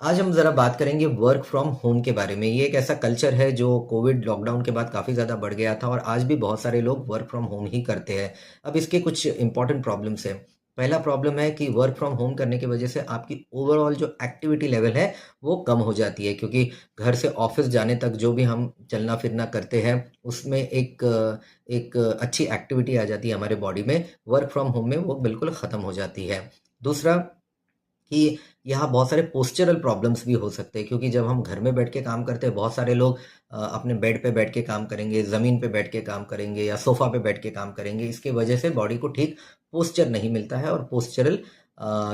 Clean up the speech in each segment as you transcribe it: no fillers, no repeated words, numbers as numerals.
आज हम ज़रा बात करेंगे वर्क फ्रॉम होम के बारे में। ये एक ऐसा कल्चर है जो कोविड लॉकडाउन के बाद काफ़ी ज़्यादा बढ़ गया था और आज भी बहुत सारे लोग वर्क फ्रॉम होम ही करते हैं। अब इसके कुछ इम्पोर्टेंट प्रॉब्लम्स हैं। पहला प्रॉब्लम है कि वर्क फ्रॉम होम करने की वजह से आपकी ओवरऑल जो एक्टिविटी लेवल है, वो कम हो जाती है क्योंकि घर से ऑफ़िस जाने तक जो भी हम चलना-फिरना करते हैं, उसमें एक अच्छी एक्टिविटी आ जाती है हमारे बॉडी में। वर्क फ्रॉम होम में वो बिल्कुल ख़त्म हो जाती है। दूसरा कि यहाँ बहुत सारे पोस्चरल प्रॉब्लम्स भी हो सकते हैं क्योंकि जब हम घर में बैठ के काम करते हैं बहुत सारे लोग अपने बेड पे बैठ के काम करेंगे, ज़मीन पे बैठ के काम करेंगे या सोफ़ा पे बैठ के काम करेंगे। इसकी वजह से बॉडी को ठीक पोस्चर नहीं मिलता है और पोस्चरल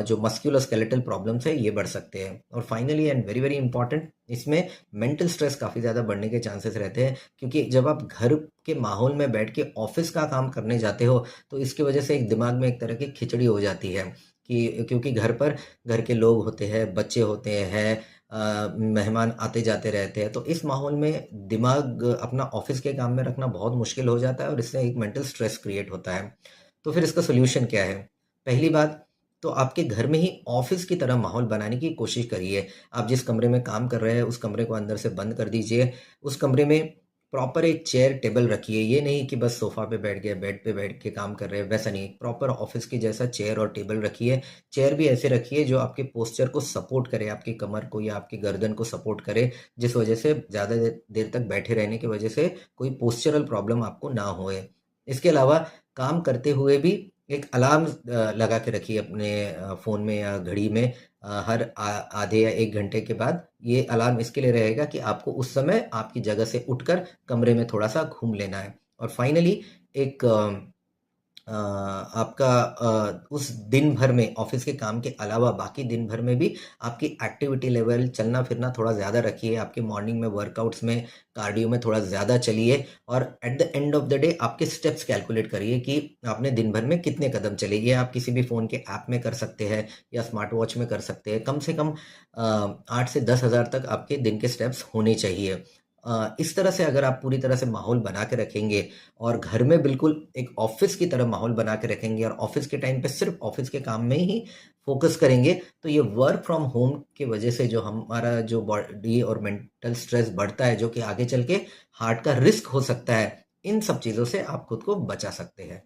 जो मस्कुलोस्केलेटल प्रॉब्लम्स है ये बढ़ सकते हैं। और finally and very very important, इसमें मेंटल स्ट्रेस काफ़ी ज़्यादा बढ़ने के चांसेस रहते हैं क्योंकि जब आप घर के माहौल में बैठ के ऑफिस का काम करने जाते हो तो इसकी वजह से एक दिमाग में एक तरह की खिचड़ी हो जाती है कि क्योंकि घर पर घर के लोग होते हैं, बच्चे होते हैं, मेहमान आते जाते रहते हैं, तो इस माहौल में दिमाग अपना ऑफिस के काम में रखना बहुत मुश्किल हो जाता है और इससे एक मेंटल स्ट्रेस क्रिएट होता है। तो फिर इसका सोल्यूशन क्या है? पहली बात तो आपके घर में ही ऑफिस की तरह माहौल बनाने की कोशिश करिए। आप जिस कमरे में काम कर रहे हैं उस कमरे को अंदर से बंद कर दीजिए। उस कमरे में प्रॉपर एक चेयर टेबल रखिए। ये नहीं कि बस सोफ़ा पे बैठ गए, बेड पे बैठ के काम कर रहे हैं, वैसा नहीं। प्रॉपर ऑफ़िस के जैसा चेयर और टेबल रखिए। चेयर भी ऐसे रखिए जो आपके पोस्चर को सपोर्ट करे, आपकी कमर को या आपकी गर्दन को सपोर्ट करे, जिस वजह से ज़्यादा देर देर तक बैठे रहने की वजह से कोई पोस्चरल प्रॉब्लम आपको ना होए। इसके अलावा काम करते हुए भी एक अलार्म लगा के रखिए अपने फ़ोन में या घड़ी में। हर आधे या 1 घंटे के बाद ये अलार्म इसके लिए रहेगा कि आपको उस समय आपकी जगह से उठकर कमरे में थोड़ा-सा घूम लेना है। और फाइनली एक आपका उस दिन भर में ऑफिस के काम के अलावा बाकी दिन भर में भी आपकी एक्टिविटी लेवल चलना-फिरना थोड़ा ज़्यादा रखिए। आपके मॉर्निंग में वर्कआउट्स में, कार्डियो में थोड़ा ज़्यादा चलिए और at the end of the day आपके स्टेप्स कैलकुलेट करिए कि आपने दिन भर में कितने कदम चले। ये आप किसी भी फ़ोन के ऐप में कर सकते हैं या स्मार्ट वॉच में कर सकते हैं। कम से कम 8 से 10,000 तक आपके दिन के स्टेप्स होने चाहिए। इस तरह से अगर आप पूरी तरह से माहौल बना के रखेंगे और घर में बिल्कुल एक ऑफिस की तरह माहौल बना के रखेंगे और ऑफिस के टाइम पे सिर्फ ऑफिस के काम में ही फोकस करेंगे, तो ये वर्क फ्रॉम होम की वजह से जो हमारा जो बॉडी और मेंटल स्ट्रेस बढ़ता है, जो कि आगे चल के हार्ट का रिस्क हो सकता है, इन सब चीज़ों से आप खुद को बचा सकते हैं।